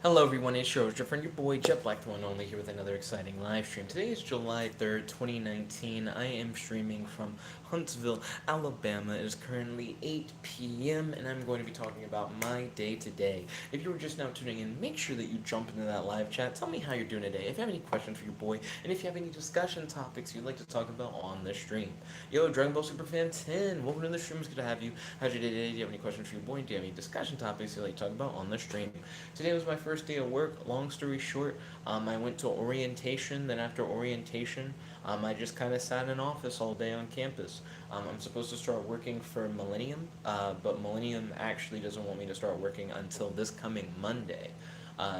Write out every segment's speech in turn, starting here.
Hello everyone, it's your friend, your boy Jet Black, the one only, here with another exciting live stream. Today is July 3rd, 2019. I am streaming from Huntsville, Alabama. It is currently 8 p.m. and I'm going to be talking about my day today. If you were just now tuning in, make sure that you jump into that live chat. Tell me how you're doing today. If you have any questions for your boy, and if you have any discussion topics you'd like to talk about on the stream. Yo, Dragon Ball Superfan 10, welcome to the stream. It's good to have you. How's your day today? Do you have any questions for your boy? Do you have any discussion topics you'd like to talk about on the stream? Today was my first day of work. Long story short, I went to orientation. Then after orientation, I just kind of sat in office all day on campus. I'm supposed to start working for Millennium, but Millennium actually doesn't want me to start working until this coming Monday.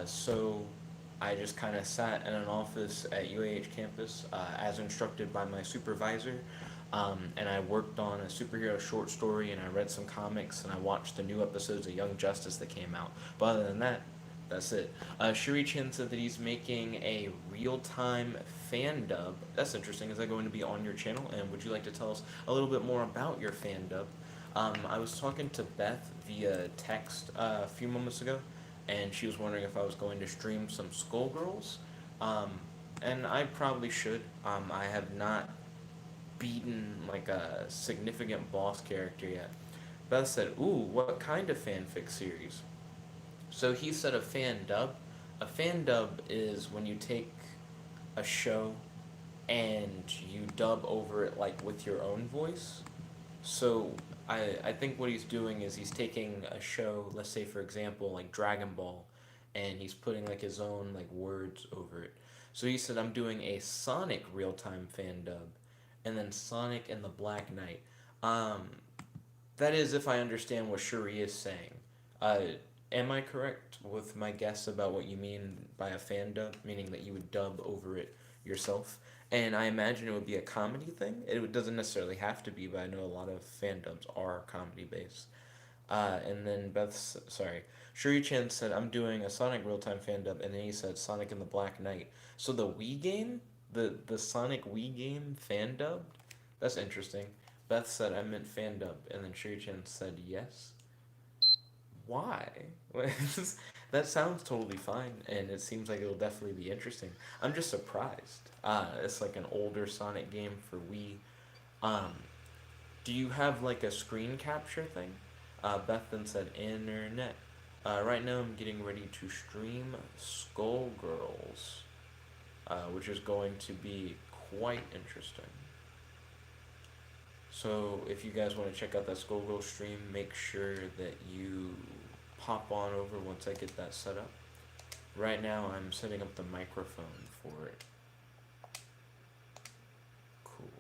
So I just kind of sat in an office at UAH campus as instructed by my supervisor. And I worked on a superhero short story, and I read some comics, and I watched the new episodes of Young Justice that came out. But other than that, that's it. Shuri Chin said that he's making a real time fan dub. That's interesting. Is that going to be on your channel? And would you like to tell us a little bit more about your fan dub? I was talking to Beth via text a few moments ago, and she was wondering if I was going to stream some Skullgirls. Um, and I probably should. I have not beaten like a significant boss character yet. Beth said, "Ooh, what kind of fanfic series?" So he said a fan dub. A fan dub is when you take a show and you dub over it like with your own voice. So I think what he's doing is he's taking a show, let's say for example like Dragon Ball, and he's putting like his own like words over it. So he said I'm doing a Sonic real time fan dub, and then Sonic and the Black Knight. Um, that is if I understand what Shuri is saying. Uh, am I correct with my guess about what you mean by a fan dub, meaning that you would dub over it yourself? And I imagine it would be a comedy thing. It doesn't necessarily have to be, but I know a lot of fan dubs are comedy based. And then sorry, Shuri Chan said, I'm doing a Sonic real time fan dub, and then he said Sonic and the Black Knight. So the Wii game, the Sonic Wii game fan dubbed? That's interesting. Beth said I meant fan dub, and then Shuri Chan said yes. Why? That sounds totally fine, and it seems like it'll definitely be interesting. I'm just surprised. It's like an older Sonic game for Wii. Um, do you have like a screen capture thing? Beth then said internet. Right now I'm getting ready to stream Skullgirls, which is going to be quite interesting. So if you guys want to check out that Skullgirl stream, make sure that you pop on over once I get that set up. Right now I'm setting up the microphone for it. Cool.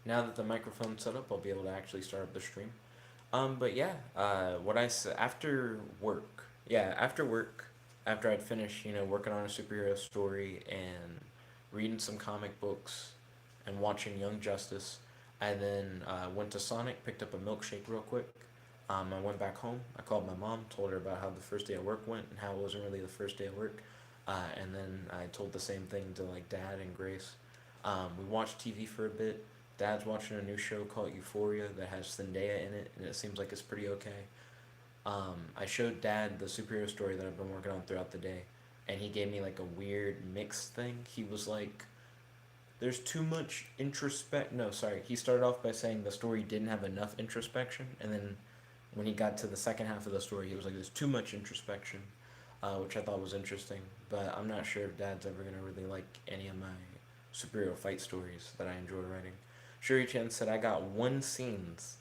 Now that the microphone's set up, I'll be able to actually start up the stream. But yeah, what I said after work, after work, after I'd finished, working on a superhero story and reading some comic books and watching Young Justice, I then went to Sonic, picked up a milkshake real quick. I went back home. I called my mom, told her about how the first day of work went and how it wasn't really the first day of work. And then I told the same thing to like Dad and Grace. We watched TV for a bit. Dad's watching a new show called Euphoria that has Zendaya in it, and it seems like it's pretty okay. I showed Dad the superhero story that I've been working on throughout the day, and he gave me like a weird mixed thing. He was like, "There's too much introspect." No, sorry. He started off by saying the story didn't have enough introspection, and then when he got to the second half of the story, he was like, "There's too much introspection," which I thought was interesting. But I'm not sure if Dad's ever gonna really like any of my superhero fight stories that I enjoy writing. Shuri Chan said, "I got one scenes."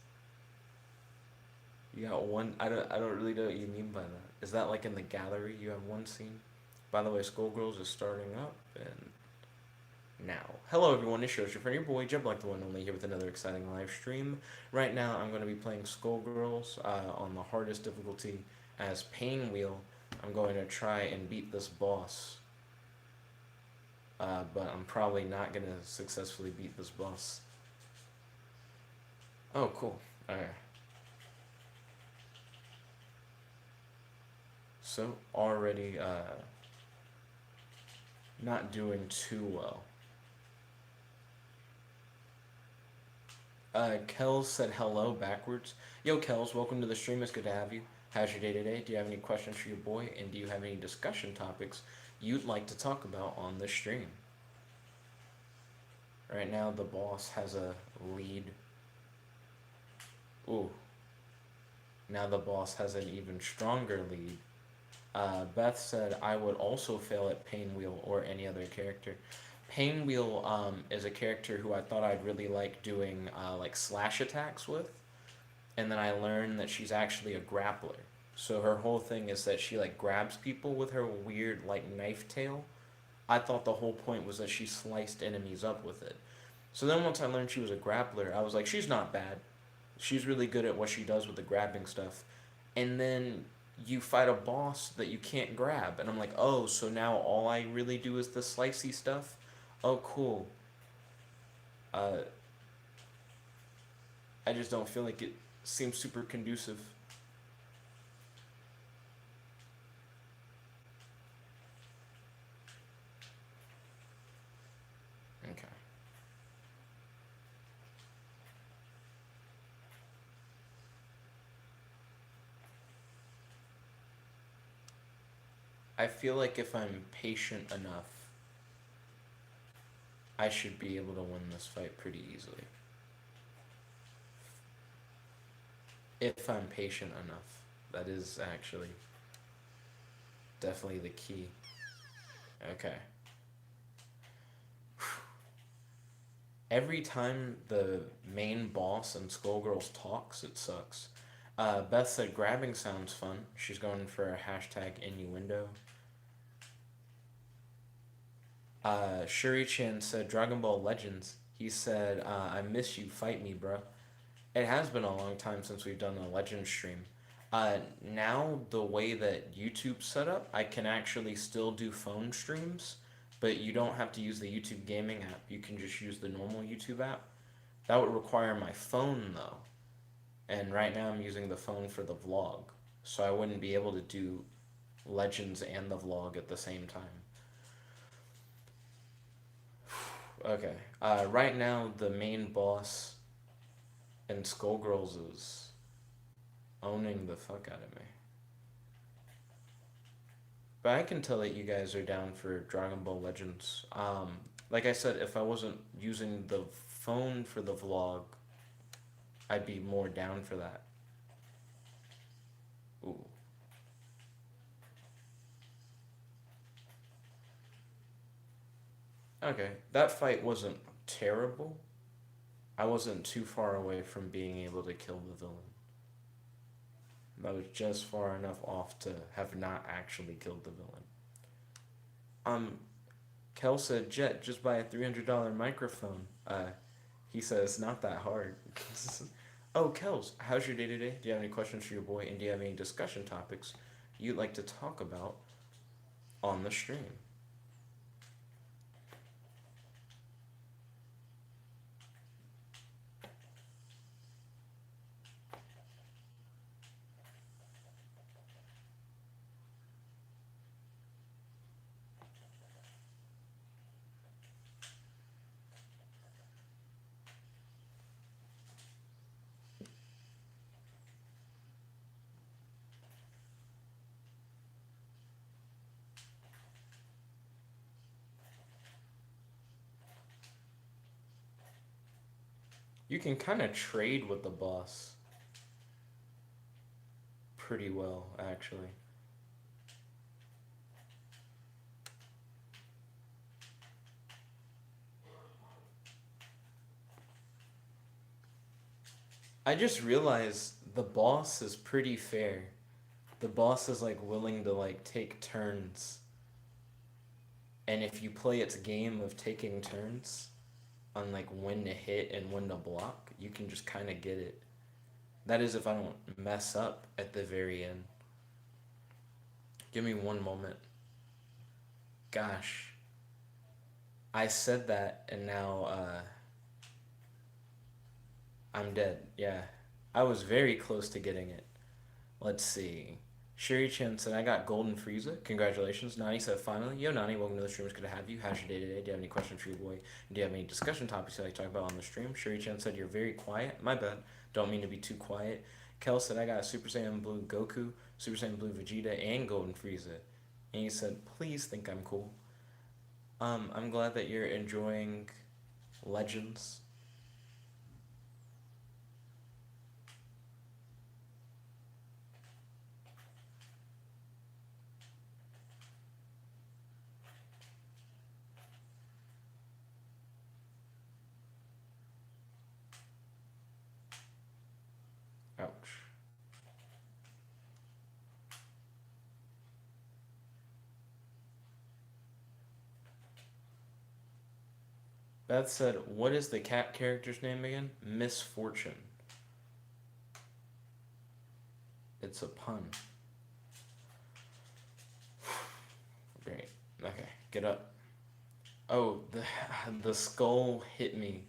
You got one. I don't really know what you mean by that. Is that like in the gallery? You have one scene. By the way, Skullgirls is starting up and now. Hello everyone, it's Yoshi from your boy Jeb like the one only here with another exciting live stream. Right now I'm going to be playing Skullgirls on the hardest difficulty as Painwheel. I'm going to try and beat this boss, but I'm probably not going to successfully beat this boss. Oh, cool. Alright. So, already not doing too well. Kels said hello backwards. Yo, Kels, welcome to the stream. It's good to have you. How's your day today? Do you have any questions for your boy? And do you have any discussion topics you'd like to talk about on the stream? Right now, the boss has a lead. Ooh, now the boss has an even stronger lead. Beth said, I would also fail at Painwheel or any other character. Painwheel is a character who I thought I'd really like doing like slash attacks with, and then I learned that she's actually a grappler. So her whole thing is that she like grabs people with her weird like knife tail. I thought the whole point was that she sliced enemies up with it. So then once I learned she was a grappler, I was like, she's not bad. She's really good at what she does with the grabbing stuff. And then you fight a boss that you can't grab, and I'm like, oh, so now all I really do is the slicey stuff. Oh, cool. Uh, I just don't feel like it seems super conducive. Okay. I feel like if I'm patient enough, I should be able to win this fight pretty easily. If I'm patient enough. That is actually definitely the key. Okay. Every time the main boss and Skullgirls talks, it sucks. Beth said grabbing sounds fun. She's going for a hashtag innuendo. Shuri-chan said Dragon Ball Legends. He said, I miss you, fight me, bro. It has been a long time since we've done a Legend stream. Now, the way that YouTube's set up, I can actually still do phone streams, but you don't have to use the YouTube gaming app. You can just use the normal YouTube app. That would require my phone, though. And right now, I'm using the phone for the vlog. So I wouldn't be able to do Legends and the vlog at the same time. Okay. Right now, the main boss in Skullgirls is owning the fuck out of me. But I can tell that you guys are down for Dragon Ball Legends. Like I said, if I wasn't using the phone for the vlog, I'd be more down for that. Ooh. Okay, that fight wasn't terrible. I wasn't too far away from being able to kill the villain. I was just far enough off to have not actually killed the villain. Um, Kel said, Jet, just buy a $300 microphone. He says, not that hard. Oh, Kels, how's your day today? Do you have any questions for your boy? And do you have any discussion topics you'd like to talk about on the stream? You can kind of trade with the boss pretty well, actually. I just realized the boss is pretty fair. The boss is like willing to like take turns. And if you play its game of taking turns on like when to hit and when to block, you can just kind of get it. That is if I don't mess up at the very end. Give me one moment. Gosh. I said that and now I'm dead. Yeah. I was very close to getting it. Let's see. Sherry Chan said, I got Golden Frieza. Congratulations. Nani said, finally. Yo, Nani, welcome to the stream. It's good to have you. How's your day today? Do you have any questions for your boy? Do you have any discussion topics you'd like to talk about on the stream? Sherry Chan said, you're very quiet. My bad. Don't mean to be too quiet. Kel said, I got Super Saiyan Blue Goku, Super Saiyan Blue Vegeta, and Golden Frieza. And he said, please think I'm cool. I'm glad that you're enjoying Legends. Ouch. Beth said, what is the cat character's name again? Misfortune. It's a pun. Great. Okay, get up. Oh, the skull hit me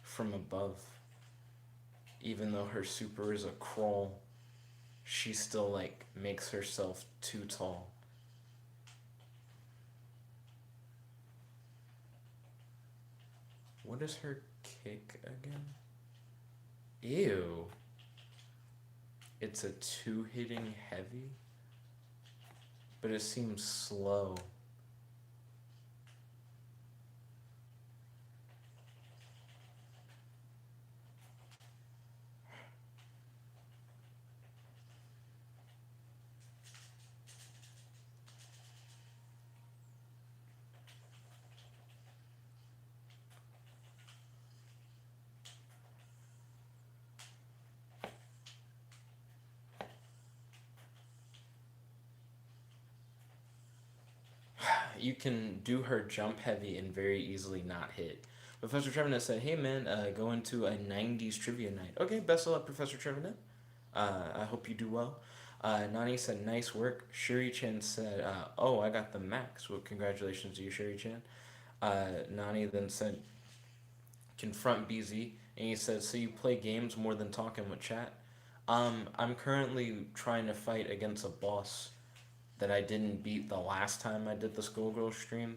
from above. Even though her super is a crawl, she still like makes herself too tall. What is her kick again? Ew. It's a 2 hitting heavy, but it seems slow. You can do her jump heavy and very easily not hit. Professor Trevenant said, hey man, go into a 90s trivia night. Okay, best of luck, Professor Trevenant. I hope you do well. Nani said, nice work. Shuri Chan said, oh, I got the max. Well, congratulations to you, Shuri Chan. Nani then said, confront BZ. And he said, so you play games more than talking with chat? I'm currently trying to fight against a boss that I didn't beat the last time I did the Skullgirl stream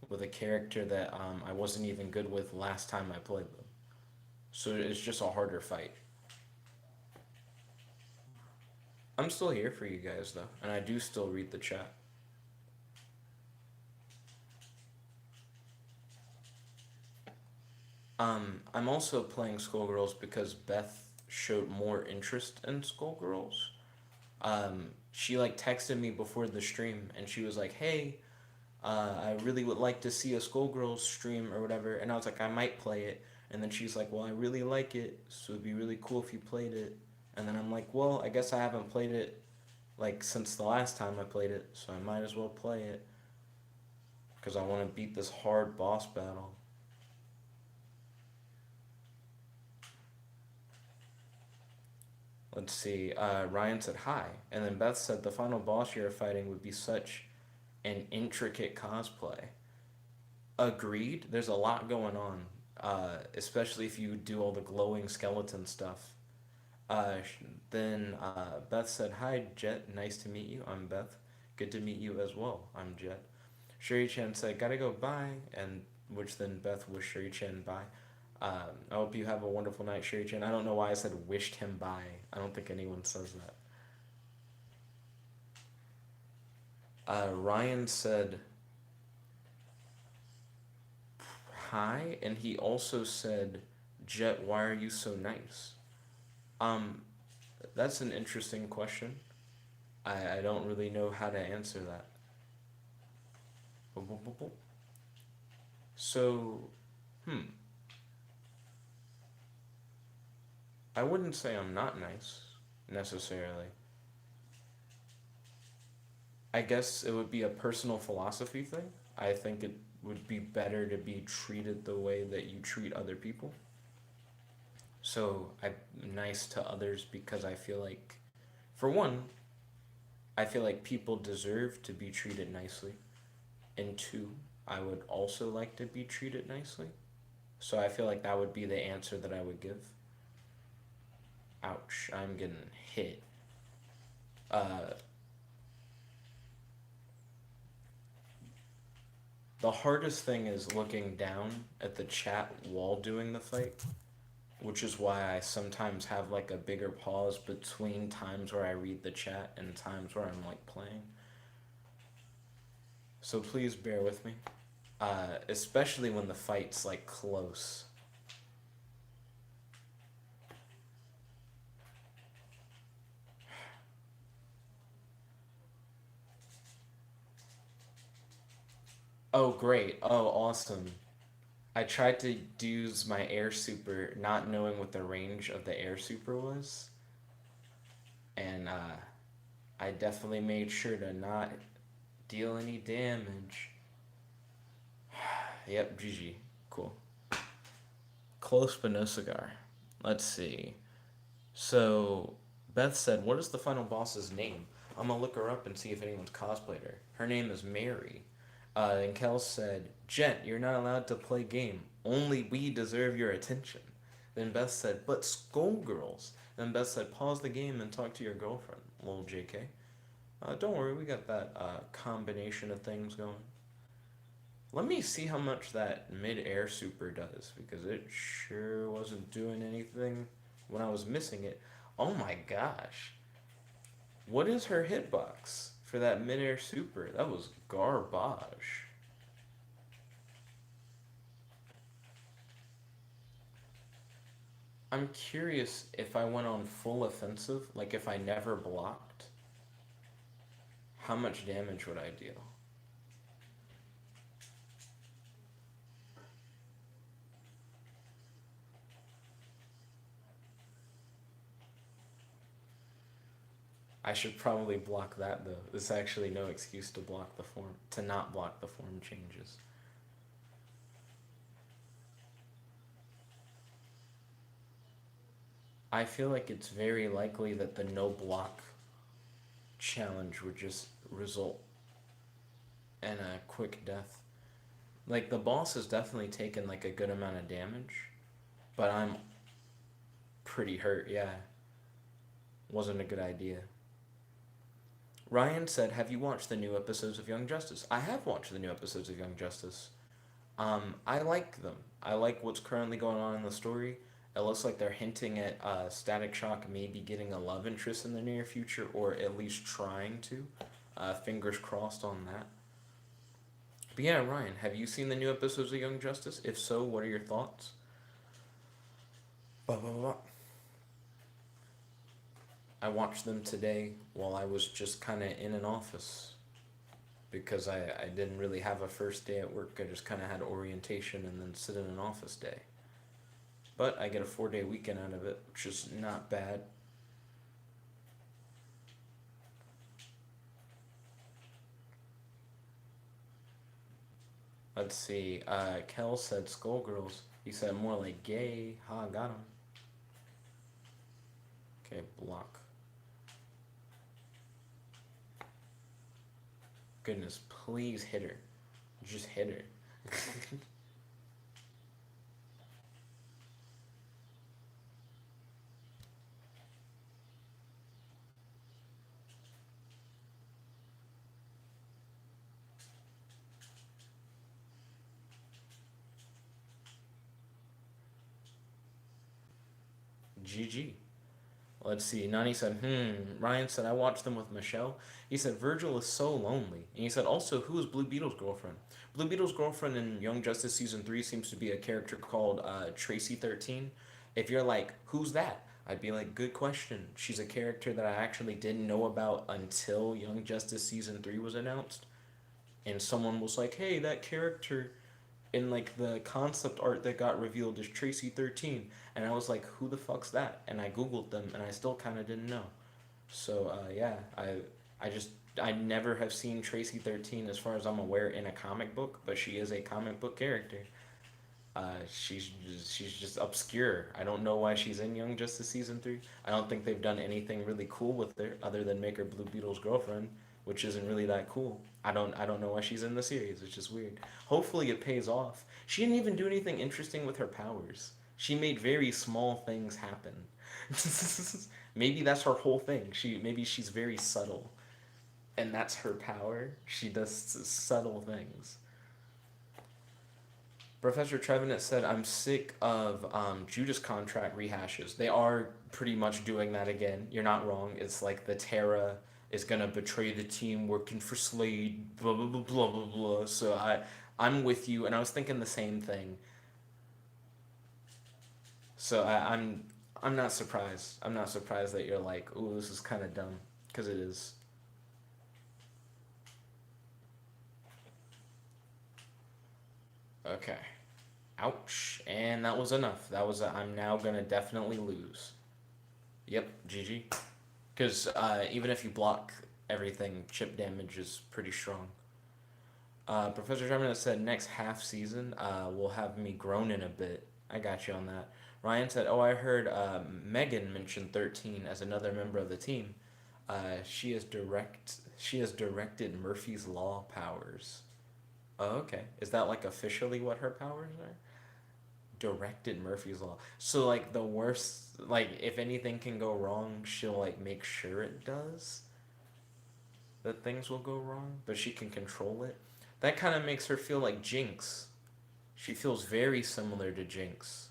with a character that I wasn't even good with last time I played them. So it's just a harder fight. I'm still here for you guys though, and I do still read the chat. I'm also playing Skullgirls because Beth showed more interest in Skullgirls. She like texted me before the stream and she was like, hey, I really would like to see a Skullgirls stream or whatever. And I was like, I might play it. And then she's like, well, I really like it, so it'd be really cool if you played it. And then I'm like, well, I guess I haven't played it like since the last time I played it, so I might as well play it because I want to beat this hard boss battle. Let's see. Ryan said hi, and then Beth said the final boss you're fighting would be such an intricate cosplay. Agreed. There's a lot going on, especially if you do all the glowing skeleton stuff. Uh, then Beth said, hi, Jet. Nice to meet you. I'm Beth. Good to meet you as well. I'm Jet. Sherry Chan said, gotta go, bye. And which then Beth wished Sherry Chan bye. I hope you have a wonderful night, Sherry Chan. I don't know why I said wished him bye. I don't think anyone says that. Ryan said hi, and he also said, Jet, why are you so nice? Um, that's an interesting question. I don't really know how to answer that. So, hmm, I wouldn't say I'm not nice, necessarily. I guess it would be a personal philosophy thing. I think it would be better to be treated the way that you treat other people. So I'm nice to others because I feel like, for one, I feel like people deserve to be treated nicely. And two, I would also like to be treated nicely. So I feel like that would be the answer that I would give. Ouch, I'm getting hit. Uh, The hardest thing is looking down at the chat while doing the fight, which is why I sometimes have like a bigger pause between times where I read the chat and times where I'm like playing. So please bear with me, especially when the fight's like close. Oh, great. Oh, awesome. I tried to use my air super not knowing what the range of the air super was, and I definitely made sure to not deal any damage. Yep, GG. Cool. Close but no cigar. Let's see. So, Beth said, "What is the final boss's name?" I'm gonna look her up and see if anyone's cosplayed her. Her name is Mary. And Kel said, "Jet, you're not allowed to play game. Only we deserve your attention." Then Beth said, "But Skullgirls." Then Beth said, "Pause the game and talk to your girlfriend." Little JK. Don't worry, we got that combination of things going. Let me see how much that mid-air super does, because it sure wasn't doing anything when I was missing it. Oh my gosh. What is her hitbox for that mid-air super? That was garbage. I'm curious if I went on full offensive, like if I never blocked, how much damage would I deal? I should probably block that though. There's actually no excuse to block the form, to not block the form changes. I feel like it's very likely that the no block challenge would just result in a quick death. Like the boss has definitely taken like a good amount of damage, but I'm pretty hurt, yeah. Wasn't a good idea. Ryan said, "Have you watched the new episodes of Young Justice?" I have watched the new episodes of Young Justice. I like them. I like what's currently going on in the story. It looks like they're hinting at Static Shock maybe getting a love interest in the near future, or at least trying to. Fingers crossed on that. But yeah, Ryan, have you seen the new episodes of Young Justice? If so, what are your thoughts? Blah, blah, blah. I watched them today while I was just kind of in an office because I didn't really have a first day at work. I just kind of had orientation and then sit in an office day. But I get a 4 day weekend out of it, which is not bad. Let's see. Kel said Skullgirls. He said more like gay. Ha, got him. Okay, block. Goodness, please hit her. Just hit her. GG. Let's see. Nani said, Ryan said, "I watched them with Michelle." He said, "Virgil is so lonely." And he said, "Also, who is Blue Beetle's girlfriend?" Blue Beetle's girlfriend in Young Justice Season 3 seems to be a character called Tracy 13. If you're like, "Who's that?" I'd be like, "Good question." She's a character that I actually didn't know about until Young Justice Season 3 was announced. And someone was like, "Hey, that character in like the concept art that got revealed is Tracy 13." And I was like, "Who the fuck's that?" And I googled them and I still kind of didn't know. So yeah, I never have seen Tracy 13 as far as I'm aware in a comic book, but she is a comic book character. She's just obscure. I don't know why she's in Young Justice Season 3. I don't think they've done anything really cool with her other than make her Blue Beetle's girlfriend, which isn't really that cool. I don't know why she's in the series. It's just weird. Hopefully it pays off. She didn't even do anything interesting with her powers. She made very small things happen. Maybe that's her whole thing. Maybe she's very subtle, and that's her power. She does subtle things. Professor Trevenant said, I'm sick of Judas contract rehashes. They are pretty much doing that again. You're not wrong. It's like the Terra is going to betray the team working for Slade, blah, blah, blah, blah, blah, blah. So I'm with you, and I was thinking the same thing. So I'm not surprised. I'm not surprised that you're like, ooh, this is kind of dumb. Because it is. Okay. Ouch. And that was enough. I'm now going to definitely lose. Yep, GG. Because even if you block everything, chip damage is pretty strong. Professor Sherman has said next half season will have me groaning a bit. I got you on that. Ryan said, "Oh, I heard Megan mention 13 as another member of the team. She has directed Murphy's Law powers. Oh, okay. Is that like officially what her powers are? Directed Murphy's Law. So like the worst, like if anything can go wrong, she'll like make sure it does. That things will go wrong, but she can control it. That kind of makes her feel like Jinx. She feels very similar to Jinx.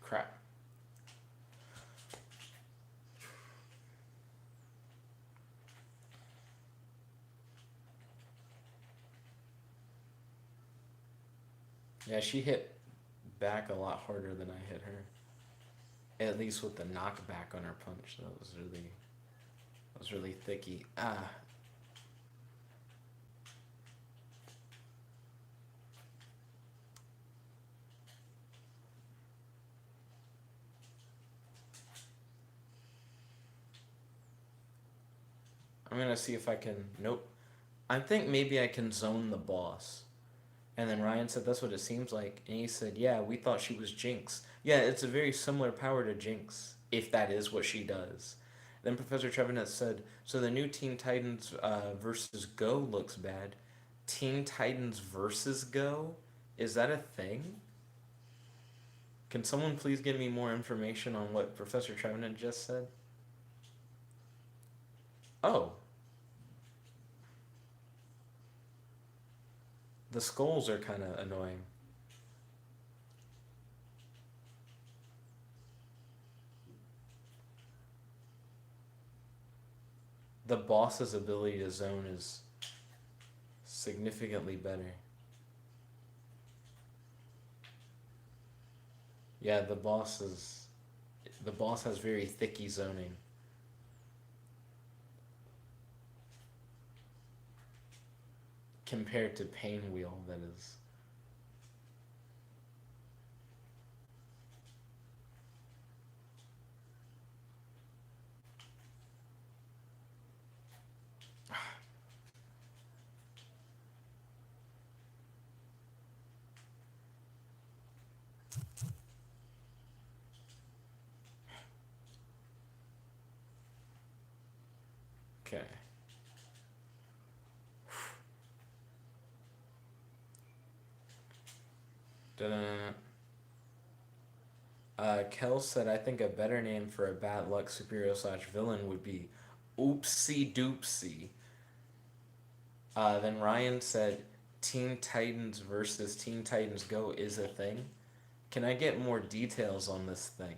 Crap. Yeah, she hit back a lot harder than I hit her. At least with the knockback on her punch, that was really thicky. Ah, I'm gonna see if I can. Nope. I think maybe I can zone the boss. And then Ryan said that's what it seems like, and he said, "Yeah, we thought she was Jinx. Yeah, it's a very similar power to Jinx, if that is what she does." Then Professor Trevenant said, "So the new Teen Titans versus Go looks bad. Teen Titans versus Go, is that a thing? Can someone please give me more information on what Professor Trevenant just said?" Oh, the skulls are kind of annoying. The boss's ability to zone is significantly better. Yeah, the boss has very thicky zoning compared to Pain Wheel. That is. Okay. Da-da. Kel said, "I think a better name for a bad luck superhero slash villain would be Oopsie Doopsie." Then Ryan said, "Teen Titans versus Teen Titans Go is a thing. Can I get more details on this thing?"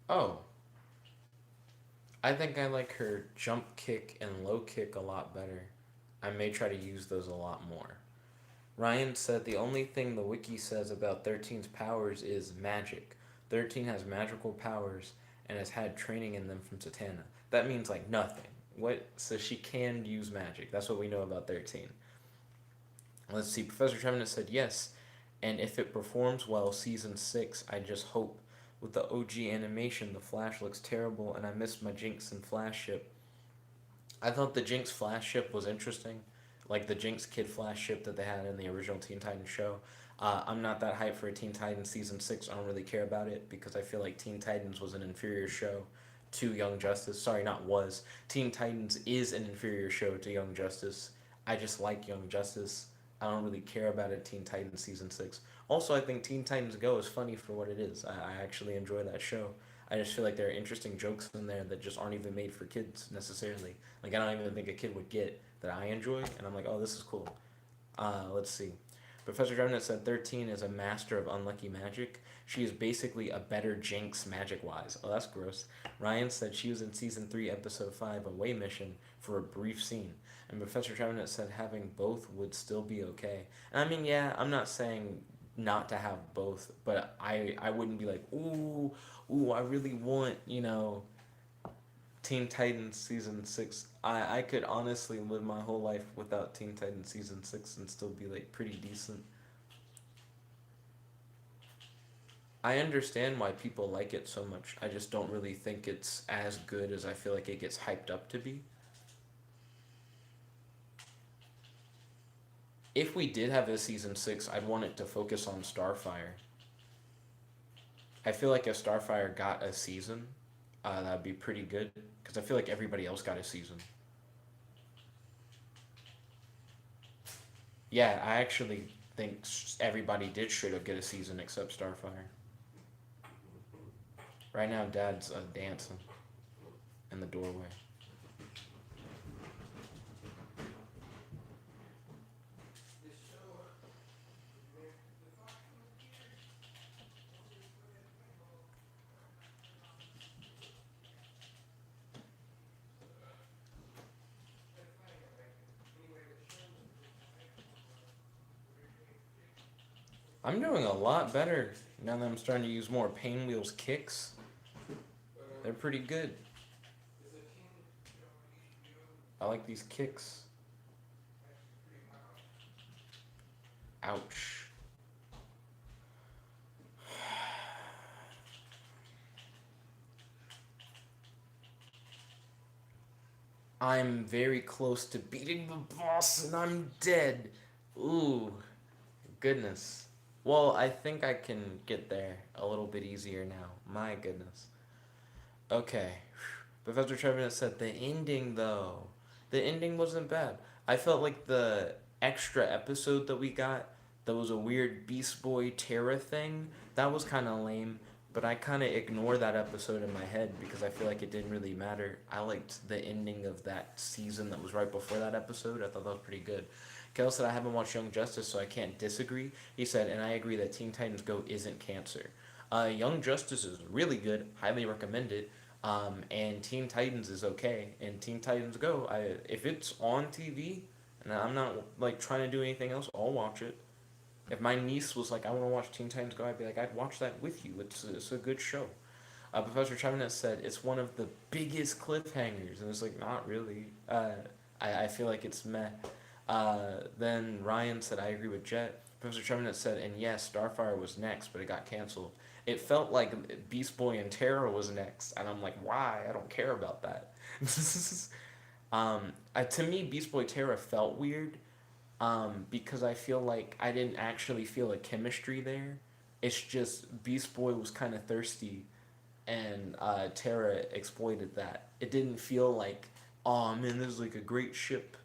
Oh, I think I like her jump kick and low kick a lot better. I may try to use those a lot more. Ryan said the only thing the wiki says about 13's powers is magic. 13 has magical powers and has had training in them from Satana. That means like nothing. What? So she can use magic. That's what we know about 13. Let's see. Professor Tremendous said yes, and if it performs well, season six, I just hope. With the OG animation, the Flash looks terrible, and I miss my Jinx and Flash ship. I thought the Jinx Flash ship was interesting, like the Jinx Kid Flash ship that they had in the original Teen Titans show. I'm not that hyped for a Teen Titans season six. I don't really care about it because I feel like Teen Titans was an inferior show to Young Justice. Sorry, not was. Teen Titans is an inferior show to Young Justice. I just like Young Justice. I don't really care about it. Teen Titans season six. Also, I think Teen Titans Go is funny for what it is. I actually enjoy that show. I just feel like there are interesting jokes in there that just aren't even made for kids necessarily. Like I don't even think a kid would get that I enjoy, and I'm like, oh, this is cool. Let's see. Professor Remnant said 13 is a master of unlucky magic. She is basically a better Jinx magic wise. Oh, that's gross. Ryan said she was in season 3, episode 5, Away Mission, for a brief scene. And Professor Remnant said having both would still be okay. And I mean, yeah, I'm not saying not to have both, but I wouldn't be like, ooh, I really want, Teen Titans season six. I could honestly live my whole life without Teen Titans season six and still be like pretty decent. I understand why people like it so much. I just don't really think it's as good as I feel like it gets hyped up to be. If we did have a season six, I'd want it to focus on Starfire. I feel like if Starfire got a season, that'd be pretty good because I feel like everybody else got a season. Yeah, I actually think everybody did should have get a season except Starfire. Right now, Dad's dancing in the doorway. I'm doing a lot better now that I'm starting to use more Painwheel's kicks. They're pretty good. I like these kicks. Ouch. I'm very close to beating the boss and I'm dead. Ooh, goodness. Well, I think I can get there a little bit easier now. My goodness. Okay. Professor Trevor said the ending, though. The ending wasn't bad. I felt like the extra episode that we got, that was a weird Beast Boy Terra thing, that was kind of lame. But I kind of ignore that episode in my head because I feel like it didn't really matter. I liked the ending of that season that was right before that episode. I thought that was pretty good. Kel said, I haven't watched Young Justice, so I can't disagree. He said, and I agree that Teen Titans Go isn't cancer. Young Justice is really good. Highly recommend it. And Teen Titans is okay. And Teen Titans Go, if it's on TV, and I'm not like trying to do anything else, I'll watch it. If my niece was like, I want to watch Teen Titans Go, I'd be like, I'd watch that with you. It's a good show. Professor Chapman said it's one of the biggest cliffhangers, and it's like not really. I feel like it's meh. Then Ryan said I agree with Jet. Professor Chapman said, and yes, Starfire was next, but it got canceled. It felt like Beast Boy and Terra was next, and I'm like, why? I don't care about that. To me, Beast Boy Terra felt weird, because I feel like I didn't actually feel a chemistry there. It's just Beast Boy was kind of thirsty, and Terra exploited that. It didn't feel like, oh man, this is like a great ship.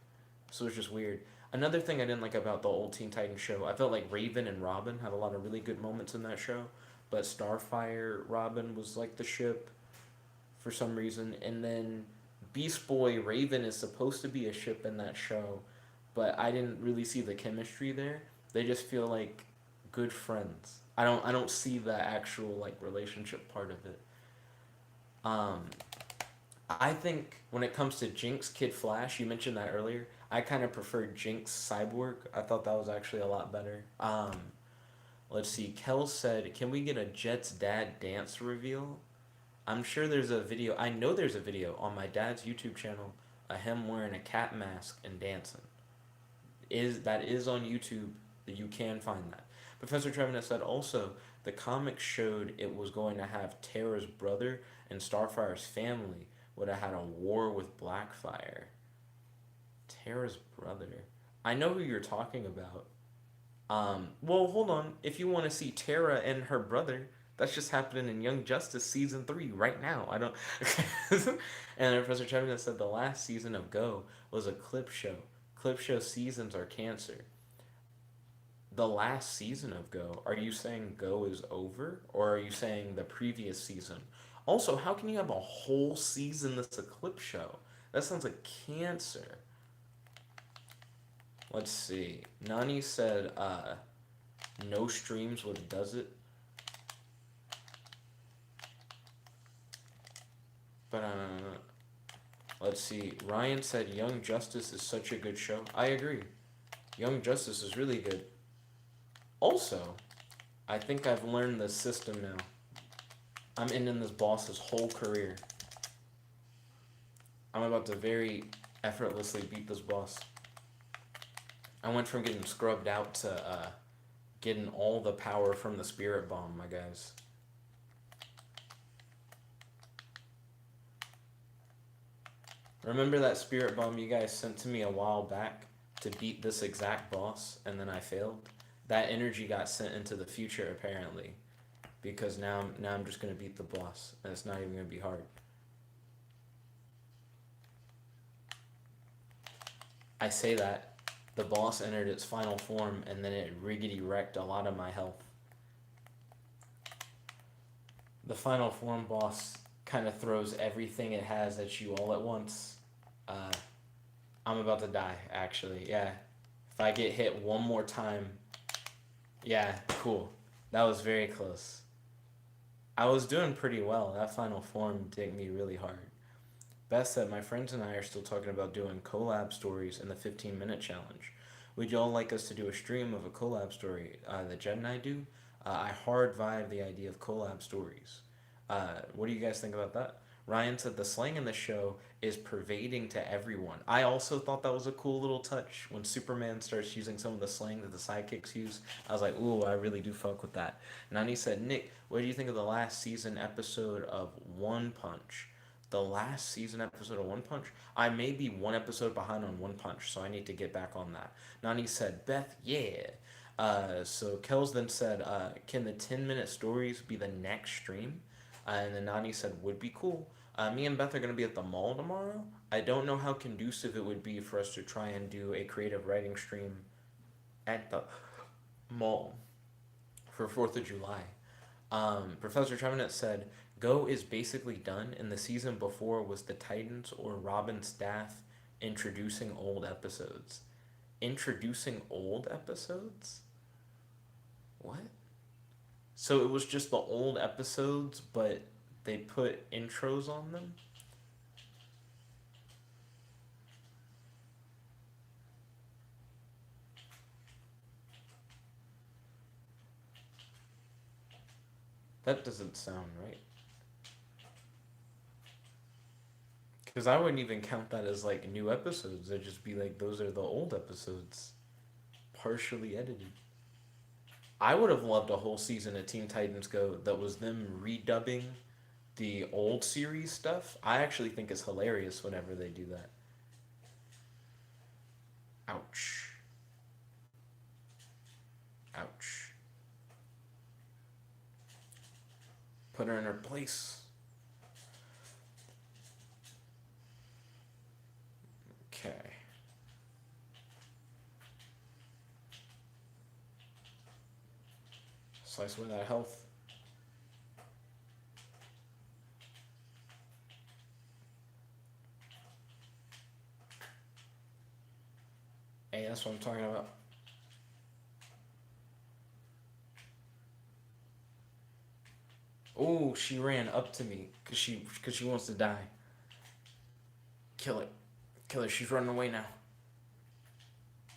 So it's just weird. Another thing I didn't like about the old Teen Titans show, I felt like Raven and Robin had a lot of really good moments in that show, but Starfire Robin was like the ship for some reason, and then Beast Boy Raven is supposed to be a ship in that show, but I didn't really see the chemistry there. They just feel like good friends. I don't see the actual like relationship part of it. Um, I think when it comes to Jinx Kid Flash, you mentioned that earlier. I kind of prefer Jinx Cyborg. I thought that was actually a lot better. Let's see. Kel said, "Can we get a Jet's dad dance reveal?" I'm sure there's a video. I know there's a video on my dad's YouTube channel of him wearing a cat mask and dancing. that is on YouTube. You can find that. Professor Trevenant said also the comic showed it was going to have Terra's brother and Starfire's family would have had a war with Blackfire. Terra's brother. I know who you're talking about. Well, hold on. If you want to see Terra and her brother, that's just happening in Young Justice season 3 right now. I don't. And Professor Chapman said the last season of Go was a clip show. Clip show seasons are cancer. The last season of Go, are you saying Go is over? Or are you saying the previous season? Also, how can you have a whole season that's a clip show? That sounds like cancer. Let's see. Nani said, no streams what does it. But let's see. Ryan said Young Justice is such a good show. I agree. Young Justice is really good. Also, I think I've learned the system now. I'm ending this boss's whole career. I'm about to very effortlessly beat this boss. I went from getting scrubbed out to getting all the power from the spirit bomb, my guys. Remember that spirit bomb you guys sent to me a while back to beat this exact boss and then I failed? That energy got sent into the future apparently. Because now I'm just gonna beat the boss and it's not even gonna be hard. I say that the boss entered its final form and then it riggedy wrecked a lot of my health. The final form boss kind of throws everything it has at you all at once. I'm about to die, actually. Yeah. If I get hit one more time. Yeah, cool. That was very close. I was doing pretty well. That final form did me really hard. Beth said, my friends and I are still talking about doing collab stories in the 15-minute challenge. Would y'all like us to do a stream of a collab story that Jed and I do? I hard vibe the idea of collab stories. What do you guys think about that? Ryan said the slang in the show is pervading to everyone. I also thought that was a cool little touch. When Superman starts using some of the slang that the sidekicks use, I was like, ooh, I really do fuck with that. Nani said, Nick, what do you think of the last season episode of One Punch? The last season episode of One Punch? I may be one episode behind on One Punch, so I need to get back on that. Nani said, Beth, yeah. So Kels then said, can the 10-minute stories be the next stream? And then Nani said, would be cool. Me and Beth are going to be at the mall tomorrow. I don't know how conducive it would be for us to try and do a creative writing stream at the mall for 4th of July. Professor Trevenant said, Go is basically done, and the season before was the Titans or Robin staff introducing old episodes. Introducing old episodes? What? So it was just the old episodes, but they put intros on them? That doesn't sound right. Because I wouldn't even count that as like new episodes. It'd just be like those are the old episodes, partially edited. I would have loved a whole season of Teen Titans Go that was them redubbing the old series stuff. I actually think it's hilarious whenever they do that. Ouch. Ouch. Put her in her place. Okay. Slice away that health. Hey, that's what I'm talking about. Oh, she ran up to me because she wants to die. Kill it. Kill her. She's running away now.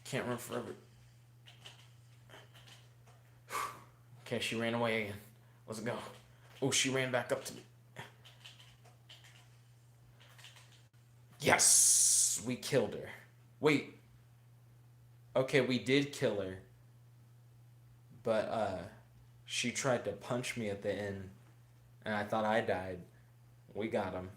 Can't run forever. Okay, she ran away again. Let's go. Oh, she ran back up to me. Yes! We killed her. Wait. Okay, we did kill her, but she tried to punch me at the end, and I thought I died. We got him.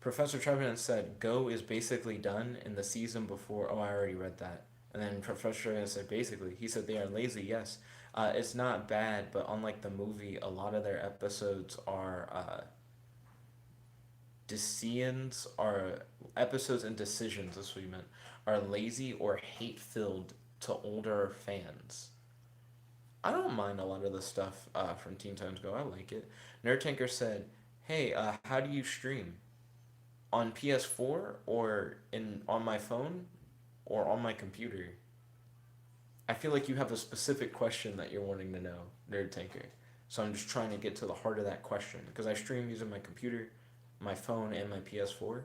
Professor Trevenant said Go is basically done in the season before. Oh, I already read that. And then Professor Trevenant said basically. He said they are lazy, yes. It's not bad, but unlike the movie, a lot of their episodes are decisions, are episodes and decisions, that's what you meant, are lazy or hate filled to older fans. I don't mind a lot of the stuff from Teen Titans Go. I like it. Nerd Tanker said, "Hey, how do you stream? On PS4 or in on my phone or on my computer?" I feel like you have a specific question that you're wanting to know, Nerd Tanker. So I'm just trying to get to the heart of that question because I stream using my computer, my phone, and my PS4.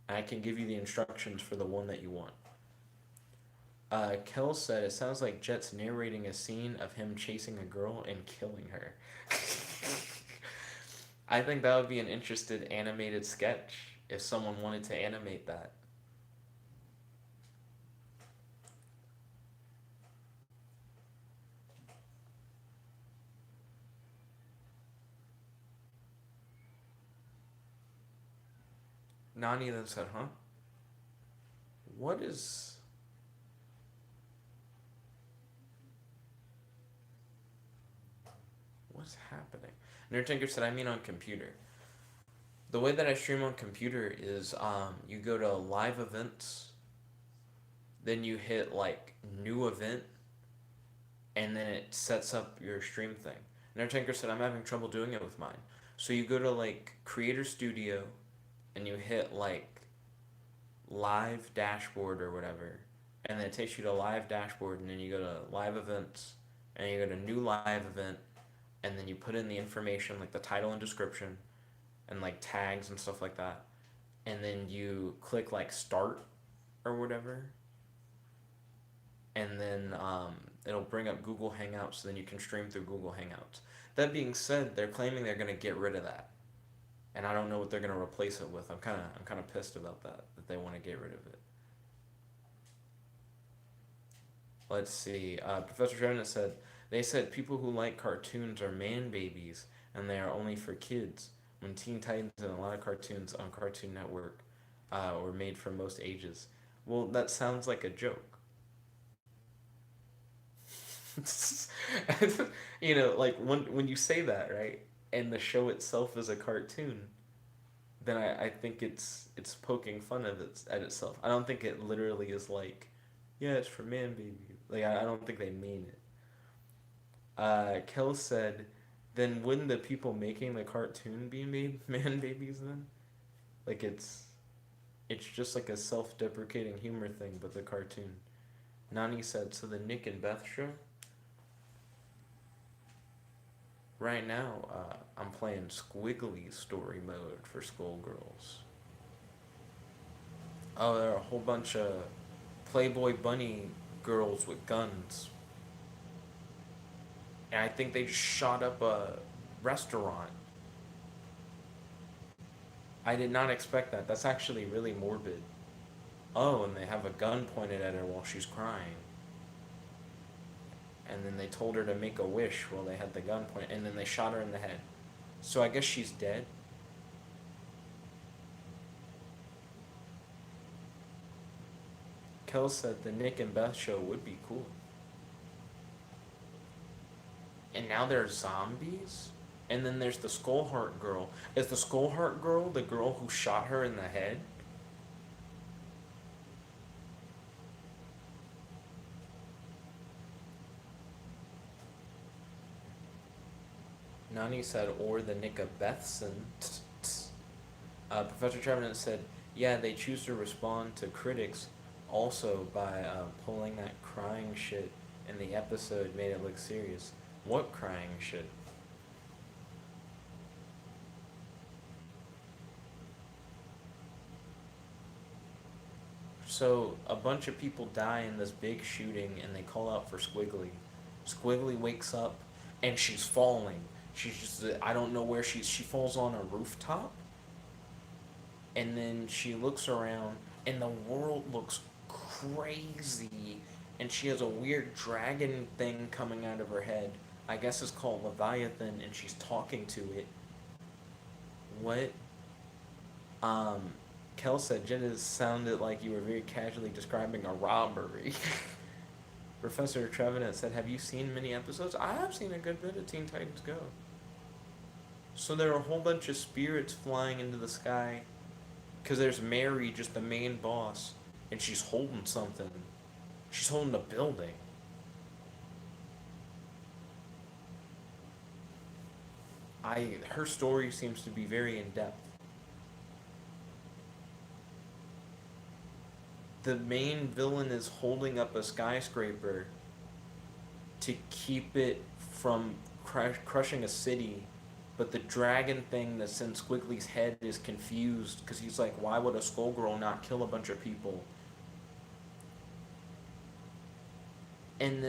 And I can give you the instructions for the one that you want. Kel said it sounds like Jet's narrating a scene of him chasing a girl and killing her. I think that would be an interesting animated sketch if someone wanted to animate that. Nani then said, "Huh? What is what's happening?" Nerdtinker said, "I mean on computer. The way that I stream on computer is you go to live events, then you hit like new event, and then it sets up your stream thing." Nerdtinker said, "I'm having trouble doing it with mine." So you go to like Creator Studio, and you hit like live dashboard or whatever, and then it takes you to live dashboard, and then you go to live events, and you go to new live event, and then you put in the information like the title and description, and like tags and stuff like that, and then you click like start or whatever, and then it'll bring up Google Hangouts, so then you can stream through Google Hangouts. That being said, they're claiming they're gonna get rid of that, and I don't know what they're gonna replace it with. I'm kind of pissed about that they want to get rid of it. Let's see. Professor Jordan said they said people who like cartoons are man babies, and they are only for kids. When Teen Titans and a lot of cartoons on Cartoon Network were made for most ages. Well, that sounds like a joke. Like when you say that, right, and the show itself is a cartoon, then I think it's poking fun at itself. I don't think it literally is like, yeah, it's for man baby. Like I don't think they mean it. Kel said, then wouldn't the people making the cartoon be made man babies then? Like it's just like a self-deprecating humor thing, but the cartoon. Nani said, so the Nick and Beth show. Right now, I'm playing Squiggly story mode for Skullgirls. Oh, there are a whole bunch of Playboy bunny girls with guns, and I think they just shot up a restaurant. I did not expect that. That's actually really morbid. Oh, and they have a gun pointed at her while she's crying. And then they told her to make a wish while they had the gun pointed, and then they shot her in the head. So I guess she's dead. Kel said the Nick and Beth show would be cool. And now there's zombies? And then there's the Skullheart girl. Is the Skullheart girl the girl who shot her in the head? Nani said, or the Nickabenson. Professor Trevenant said, yeah, they choose to respond to critics also by pulling that crying shit in the episode made it look serious. What crying shit? So a bunch of people die in this big shooting and they call out for Squiggly. Squiggly wakes up and she's falling. She's just, I don't know where she falls on a rooftop, and then she looks around. and the world looks crazy, and she has a weird dragon thing coming out of her head. I guess it's called Leviathan, and she's talking to it. What? Um, Kel said, Jenna sounded like you were very casually describing a robbery. Professor Trevenant said, have you seen many episodes? I have seen a good bit of Teen Titans Go. So there are a whole bunch of spirits flying into the sky. Because there's Mary, just the main boss, and she's holding something. She's holding a building. Her story seems to be very in depth. The main villain is holding up a skyscraper to keep it from crushing a city, but the dragon thing that's in Squiggly's head is confused because he's like, why would a Skullgirl not kill a bunch of people? And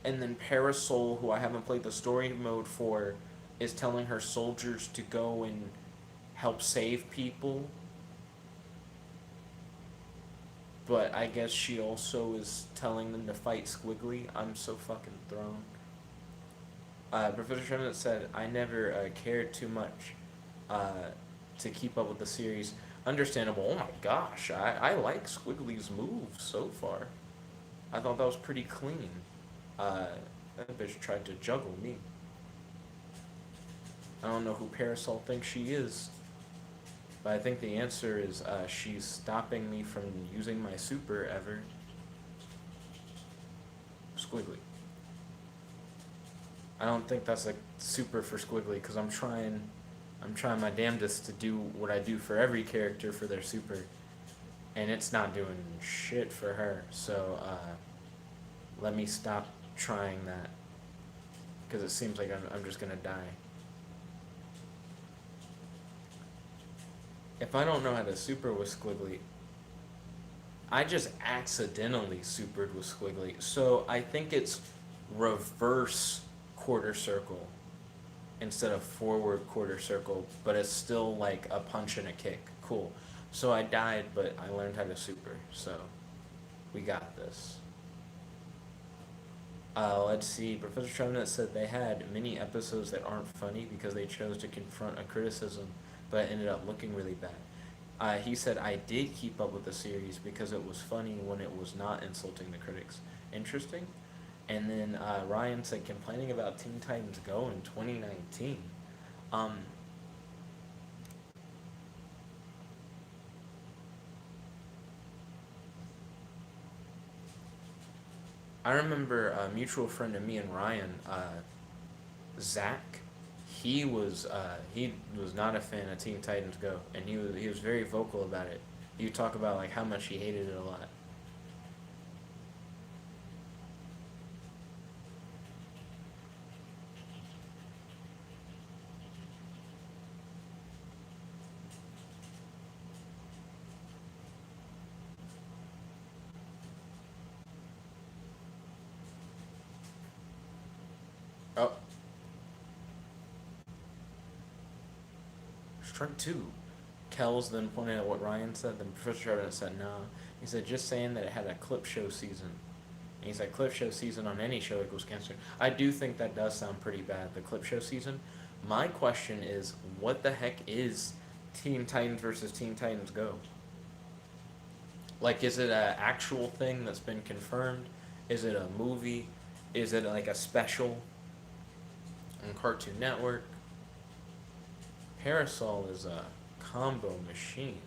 then Parasol, who I haven't played the story mode for, is telling her soldiers to go and help save people. But I guess she also is telling them to fight Squiggly. I'm so fucking thrown. Professor Sherman said, I never cared too much to keep up with the series. Understandable. Oh my gosh, I like Squiggly's moves so far. I thought that was pretty clean. That bitch tried to juggle me. I don't know who Parasol thinks she is, but I think the answer is she's stopping me from using my super ever. Squiggly. I don't think that's a super for Squiggly because I'm trying my damnedest to do what I do for every character for their super, and it's not doing shit for her. So let me stop trying that because it seems like I'm just gonna die. If I don't know how to super with Squiggly, I just accidentally supered with Squiggly. So I think it's reverse quarter circle instead of forward quarter circle, but it's still like a punch and a kick. Cool. So I died, but I learned how to super. So we got this. Let's see. Professor Tremnett said they had many episodes that aren't funny because they chose to confront a criticism, but it ended up looking really bad. He said, I did keep up with the series because it was funny when it was not insulting the critics. Interesting. And then Ryan said, complaining about Teen Titans Go in 2019. I remember a mutual friend of me and Ryan, Zach. He was not a fan of Teen Titans Go, and he was very vocal about it. He would talk about like how much he hated it a lot. Oh, strike two. Kells then pointed out what Ryan said. Then Professor Trevor said no. He said just saying that it had a clip show season. And he's like, clip show season on any show equals cancer. I do think that does sound pretty bad, the clip show season. My question is, what the heck is Teen Titans versus Teen Titans Go? Like, is it an actual thing that's been confirmed? Is it a movie? Is it like a special on Cartoon Network? Parasol is a combo machine.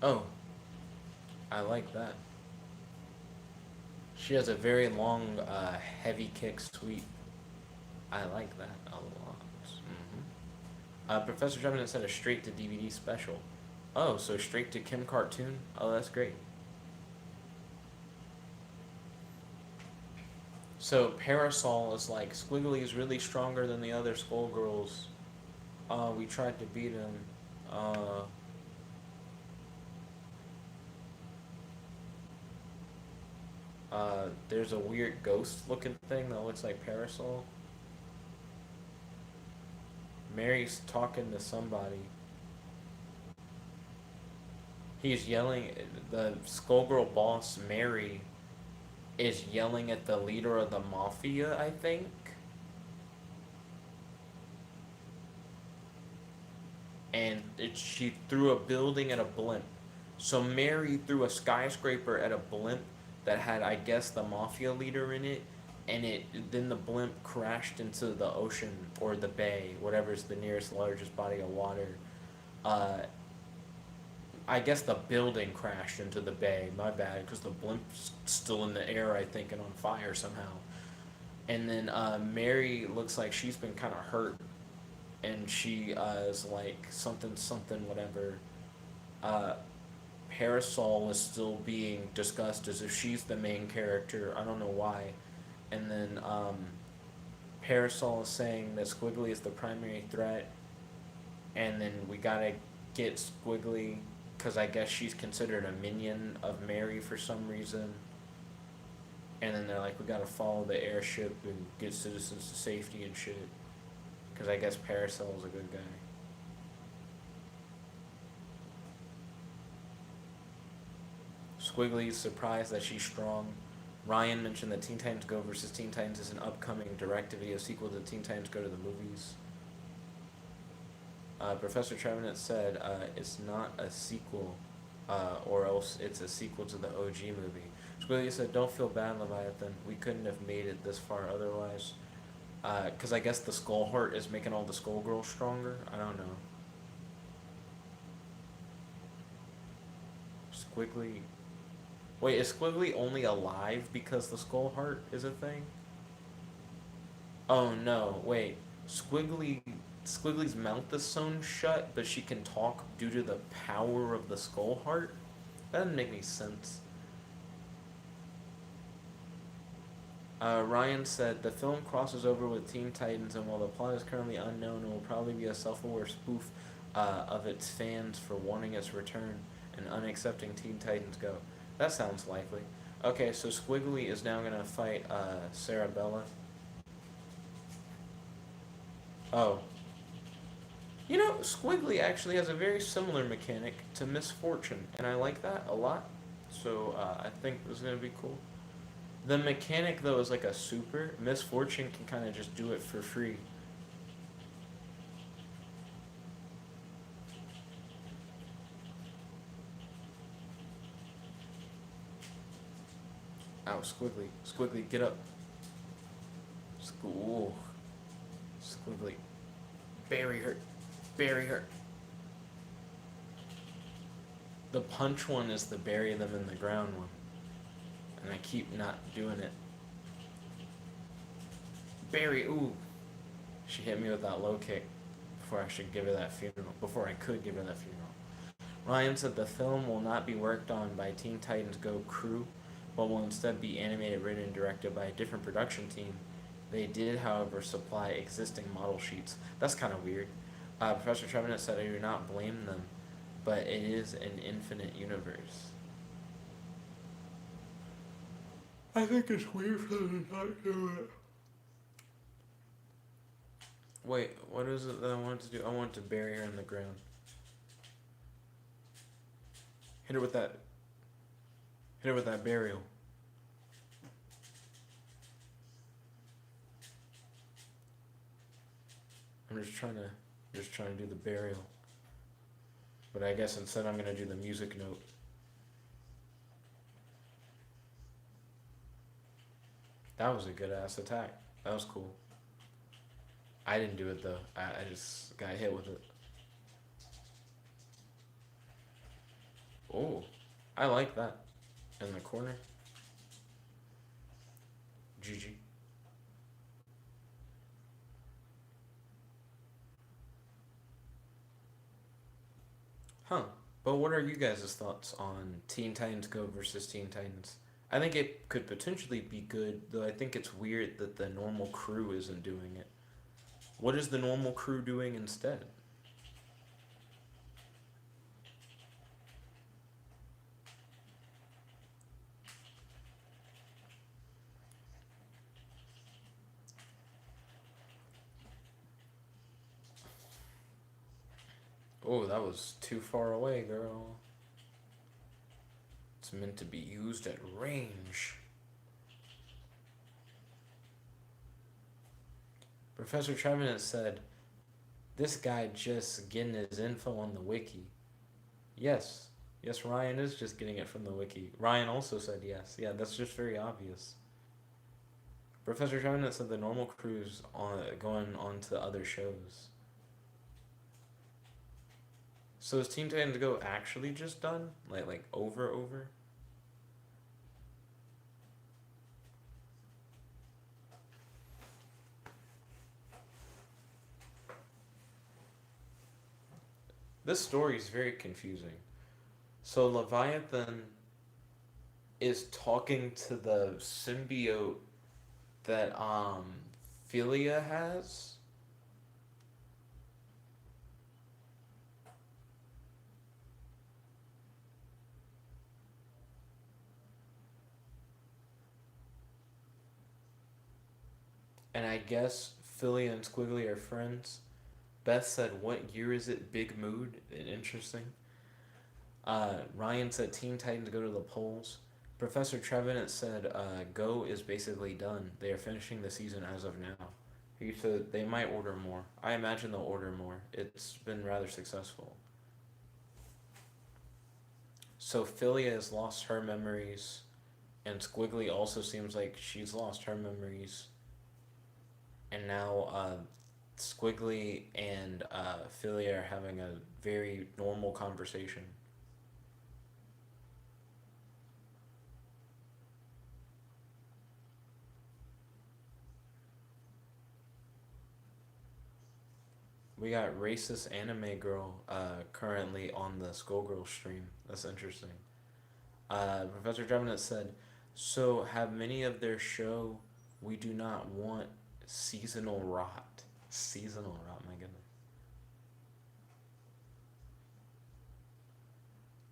Oh, I like that. She has a very long, heavy kick sweep. I like that a lot. Professor Drummond said a straight to DVD special. Oh, so straight to Kim Cartoon? Oh, that's great. So Parasol is like, Squiggly is really stronger than the other Skullgirls. We tried to beat him. Uh, there's a weird ghost looking thing that looks like Parasol. Mary's talking to somebody. He's yelling. The Skullgirl boss, Mary, is yelling at the leader of the mafia, I think. And she threw a building at a blimp. So Mary threw a skyscraper at a blimp that had, I guess, the mafia leader in it, and then the blimp crashed into the ocean or the bay, whatever's the nearest largest body of water. Uh, I guess the building crashed into the bay. My bad, because the blimp's still in the air, I think, and on fire somehow. And then Mary looks like she's been kind of hurt, and she is like something something whatever. Uh, Parasol is still being discussed as if she's the main character. I don't know why. And then Parasol is saying that Squiggly is the primary threat, and then we gotta get Squiggly because I guess she's considered a minion of Mary for some reason. And then they're like, we gotta follow the airship and get citizens to safety and shit. Because I guess Parasol's a good guy. Squiggly's surprised that she's strong. Ryan mentioned that Teen Titans Go versus Teen Titans is an upcoming direct-to-video sequel to Teen Titans Go to the movies. Professor Trevenant said it's not a sequel, or else it's a sequel to the OG movie. Squiggy said, don't feel bad, Leviathan. We couldn't have made it this far otherwise. Because I guess the Skull Heart is making all the Skullgirls stronger. I don't know. Squiggly. Wait, is Squiggly only alive because the Skull Heart is a thing? Oh no, wait. Squiggly's mouth is sewn shut, but she can talk due to the power of the Skull Heart? That doesn't make any sense. Ryan said, the film crosses over with Teen Titans, and while the plot is currently unknown, it will probably be a self-aware spoof of its fans for wanting its return and unaccepting Teen Titans Go. That sounds likely. Okay, so Squiggly is now going to fight Sarabella. Oh. You know, Squiggly actually has a very similar mechanic to Misfortune, and I like that a lot. So I think this is going to be cool. The mechanic, though, is like a super. Misfortune can kind of just do it for free. Ow, Squiggly. Squiggly, get up. Ooh. Squiggly. Bury her. Bury her. The punch one is the bury them in the ground one. And I keep not doing it. Barry, ooh. She hit me with that low kick before I should give her that funeral. Before I could give her that funeral. Ryan said the film will not be worked on by Teen Titans Go crew, but will instead be animated, written, and directed by a different production team. They did, however, supply existing model sheets. That's kind of weird. Professor Trevenant said, I do not blame them, but it is an infinite universe. I think it's weird for them to not do it. Wait, what is it that I wanted to do? I wanted to bury her in the ground. Hit her with that. Hit her with that burial. I'm just trying to do the burial. But I guess instead I'm gonna do the music note. That was a good ass attack. That was cool. I didn't do it though. I just got hit with it. Oh, I like that. In the corner. GG. Huh. But what are you guys' thoughts on Teen Titans Go versus Teen Titans? I think it could potentially be good, though I think it's weird that the normal crew isn't doing it. What is the normal crew doing instead? Oh, that was too far away, girl. It's meant to be used at range. Professor Trevenant said, this guy just getting his info on the wiki. Yes. Yes, Ryan is just getting it from the wiki. Ryan also said yes. Yeah, that's just very obvious. Professor Trevenant said the normal crew's going on to other shows. So is Teen Titans Go actually just done? Like over? This story is very confusing. So Leviathan is talking to the symbiote that Philia has. And I guess Philia and Squiggly are friends. Beth said, what year is it? Big mood. Interesting. Ryan said Teen Titans Go to the polls. Professor Trevenant said Go is basically done. They are finishing the season as of now. He said they might order more. I imagine they'll order more. It's been rather successful. So Philia has lost her memories, and Squiggly also seems like she's lost her memories. And now Squiggly and Philia are having a very normal conversation. We got racist anime girl currently on the Skullgirl stream. That's interesting. Professor Trevenant said, so have many of their show we do not want seasonal rot. Seasonal rot, my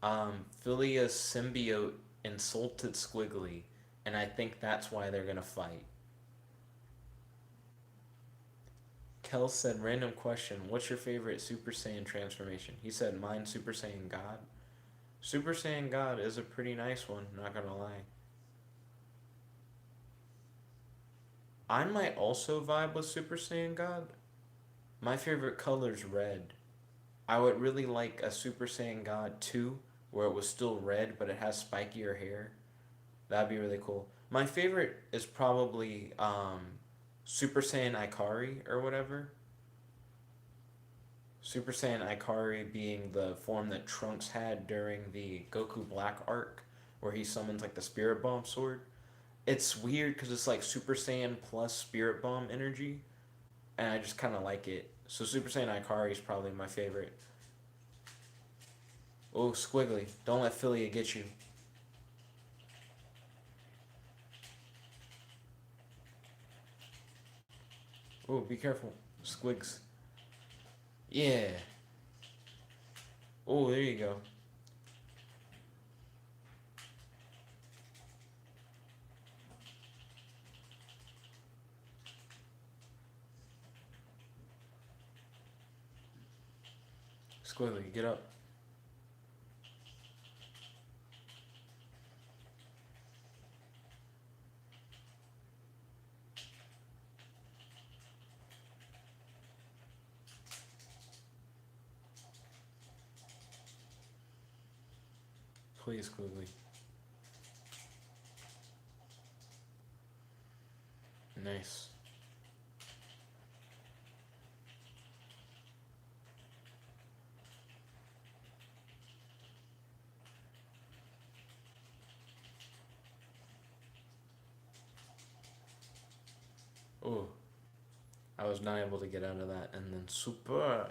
goodness. Philia's symbiote insulted Squiggly, and I think that's why they're gonna fight. Kel said, random question, what's your favorite Super Saiyan transformation? He said, mine Super Saiyan God. Super Saiyan God is a pretty nice one, not gonna lie. I might also vibe with Super Saiyan God. My favorite color's red. I would really like a Super Saiyan God 2 where it was still red but it has spikier hair. That'd be really cool. My favorite is probably Super Saiyan Ikari or whatever. Super Saiyan Ikari being the form that Trunks had during the Goku Black arc where he summons like the Spirit Bomb sword. It's weird because it's like Super Saiyan plus Spirit Bomb energy, and I just kind of like it. So Super Saiyan Ikari is probably my favorite. Oh, Squiggly, don't let Philia get you. Oh, be careful, Squigs. Yeah. Oh, there you go. Squiggly, get up. Please, Squiggly. Nice. Oh, I was not able to get out of that. And then super.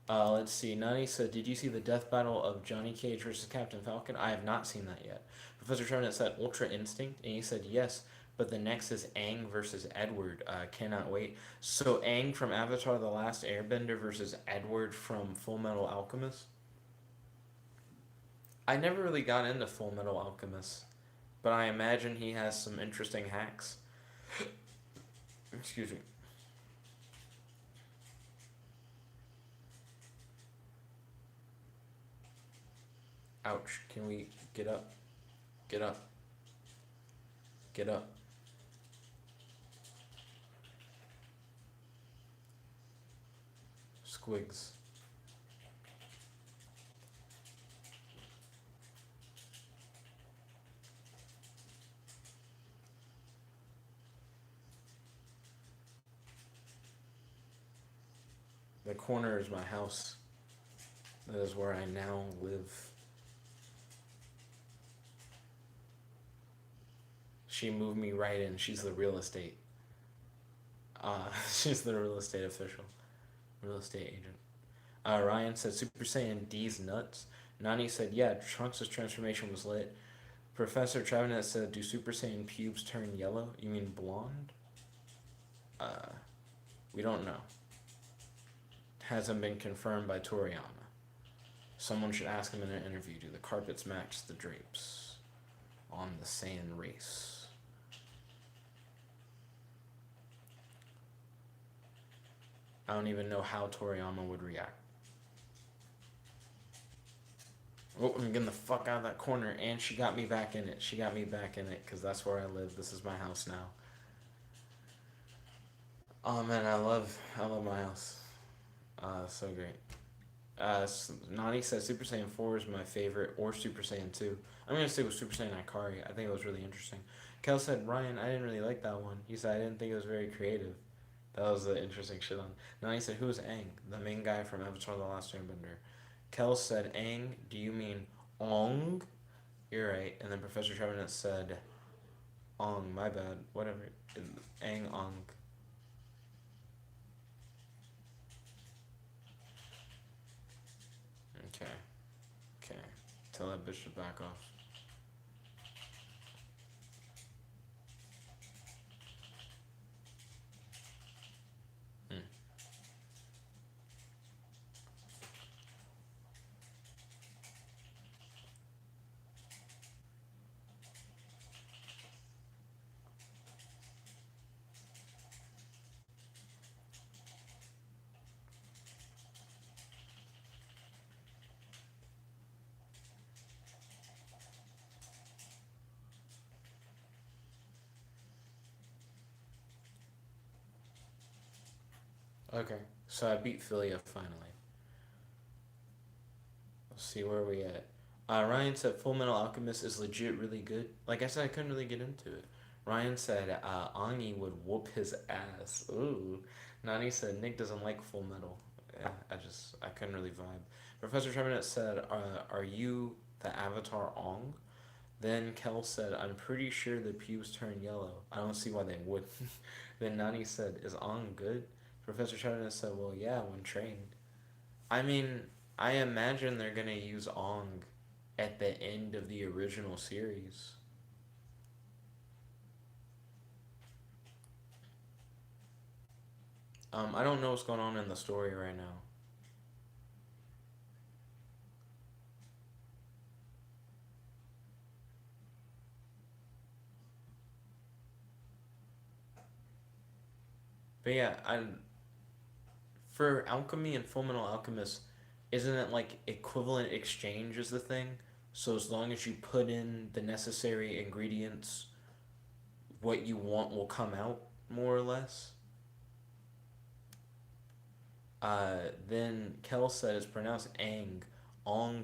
Let's see. Nani said, did you see the death battle of Johnny Cage versus Captain Falcon? I have not seen that yet. Professor Trevenant said Ultra Instinct, and he said yes, but the next is Aang versus Edward. Cannot wait. So Aang from Avatar: The Last Airbender versus Edward from Full Metal Alchemist. I never really got into Full Metal Alchemist, but I imagine he has some interesting hacks. Excuse me. Ouch. Can we get up? Get up. Get up. Squigs. The corner is my house. That is where I now live. She moved me right in. She's the real estate. She's the real estate official. Real estate agent. Ryan said Super Saiyan D's nuts. Nani said, yeah, Trunks' transformation was lit. Professor Travinet said, do Super Saiyan pubes turn yellow? You mean blonde? We don't know. Hasn't been confirmed by Toriyama. Someone should ask him in an interview, do the carpets match the drapes on the Saiyan race? I don't even know how Toriyama would react. Oh, I'm getting the fuck out of that corner, and she got me back in it. She got me back in it, because that's where I live. This is my house now. Oh man, I love my house. So great. Nani says Super Saiyan 4 is my favorite, or Super Saiyan 2. I'm gonna stick with Super Saiyan Ikari. I think it was really interesting. Kel said, Ryan, I didn't really like that one. He said, I didn't think it was very creative. That was the interesting shit on. Nani said, who is Aang? The main guy from Avatar The Last Airbender. Kel said, Aang, do you mean Ong? You're right. And then Professor Trevenant said, Ong, my bad. Whatever. Aang Ong. Okay. Okay. Tell that bitch to back off. Hmm. Okay. So I beat Philia finally. Let's see where we at. Ryan said Full Metal Alchemist is legit really good. Like I said, I couldn't really get into it. Ryan said Angi would whoop his ass. Ooh. Nani said Nick doesn't like Full Metal. Yeah, I couldn't really vibe. Professor Trevinet said, are you the Avatar Ong? Then Kel said, I'm pretty sure the pubes turn yellow. I don't see why they wouldn't. Then Nani said, is Ong good? Professor Trevinet said, well, yeah, when trained. I mean, I imagine they're gonna use Ong at the end of the original series. I don't know what's going on in the story right now. But yeah, for alchemy and Fullmetal Alchemist, isn't it like equivalent exchange is the thing? So as long as you put in the necessary ingredients, what you want will come out more or less. Then Kel said it's pronounced Ang. Ong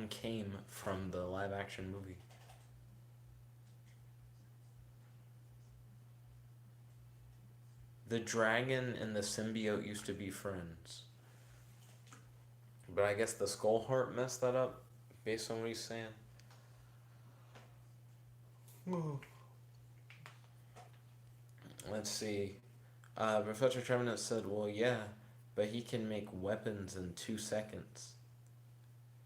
came from the live action movie. The dragon and the symbiote used to be friends. But I guess the skull heart messed that up, based on what he's saying. Let's see. Professor Trevenant said, well, yeah, but he can make weapons in 2 seconds.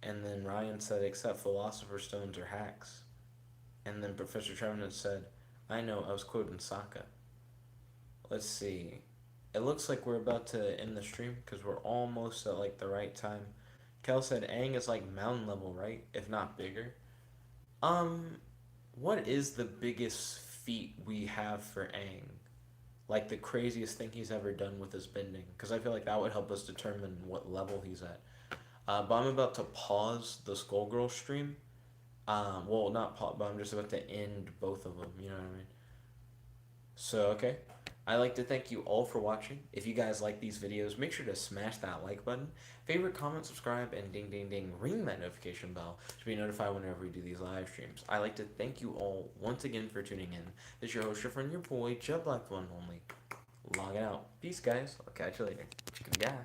And then Ryan said, except Philosopher's Stones are hacks. And then Professor Trevenant said, I know, I was quoting Sokka. Let's see. It looks like we're about to end the stream because we're almost at like the right time. Kel said Aang is like mountain level, right? If not bigger. Um, what is the biggest feat we have for Aang? Like the craziest thing he's ever done with his bending? Because I feel like that would help us determine what level he's at. But I'm about to pause the Skullgirl stream. Well, not pause, but I'm just about to end both of them. You know what I mean? So, okay. I'd like to thank you all for watching. If you guys like these videos, make sure to smash that like button, favorite, comment, subscribe, and ding ding ding, ring that notification bell to be notified whenever we do these live streams. I'd like to thank you all once again for tuning in. This is your host, your friend, your boy, Jet Black One Only. Log out. Peace, guys. I'll catch you later. Chicken guy.